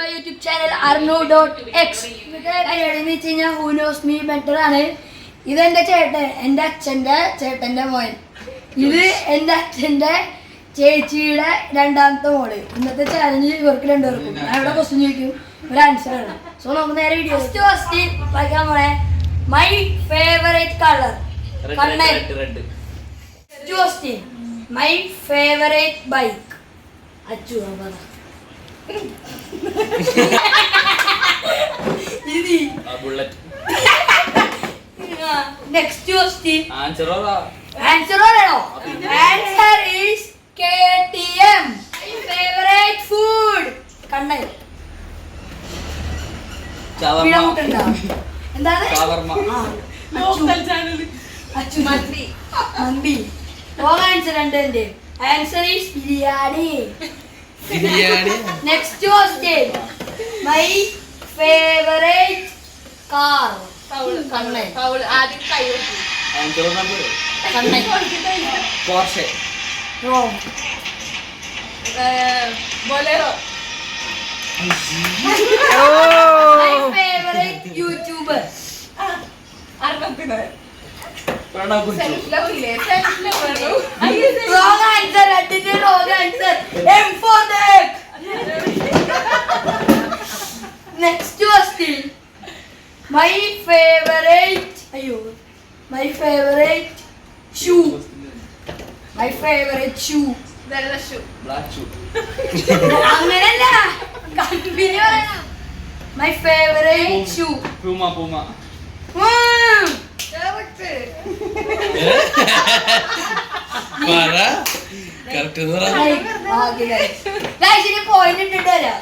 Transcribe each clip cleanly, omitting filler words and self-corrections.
My YouTube channel arnu.x. പരിപാടി വെച്ച് കഴിഞ്ഞാൽ ഹൂ നോസ് മീ ബെറ്റർ ആണ്. ഇതെന്റെ ചേട്ടൻ, എൻ്റെ അച്ഛൻ്റെ ചേട്ടൻ്റെ മോൻ. ഇത് എൻ്റെ അച്ഛൻ്റെ ചേച്ചിയുടെ രണ്ടാമത്തെ മോള്. ഇന്നത്തെ ചാലഞ്ച് ഇവർക്ക് രണ്ടുപേർക്കും. ഞാൻ ഇവിടെ ക്വസ്റ്റ്യൻ ചോദിക്കും, ഒരു ആൻസർ ആണ്. സോ നമുക്ക് നേരെ വീഡിയോ ക്വസ്റ്റ്യൻ വായിക്കാൻ പോണേ. My favourite colour Kannan. Question my favourite bike. Achu next question answer പറയണോ? Answer is KTM. Favourite food Kannan. എന്താണ്? മന്തി. ആൻസർ ഉണ്ട്. Answer is biryani. Next question my favourite car Kannan. Porsche. Wrong. Bolero. My favourite YouTuber wrong answer. അതിന്റെ wrong answer. M for egg. Next question my favourite my favourite shoe. My favourite shoe വെള്ള shoe. അങ്ങനല്ല, company പറയണം. My favourite shoe Puma. Point ഇട്ടിട്ട് വരാം.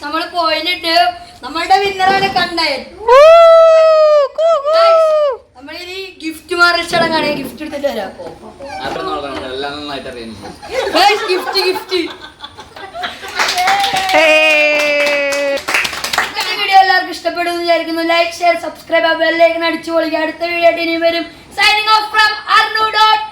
നമ്മള് point ഇട്ട് നമ്മളുടെ വിന്നറാണ് കണ്ടത്. നമ്മളിനി ഗിഫ്റ്റ് മാറൽ ചടങ്ങാണ്. ഗിഫ്റ്റ് എടുത്തിട്ട് വരാം. ഗിഫ്റ്റ് വീഡിയോ എല്ലാവർക്കും ഇഷ്ടപ്പെടുന്നു വിചാരിക്കുന്നു. Like, share, subscribe, bell icon അടിച്ചു പൊളിക്കുക. അടുത്ത വീഡിയോ ആയിട്ട് ഇനി വരും. Signing off from arnu.x.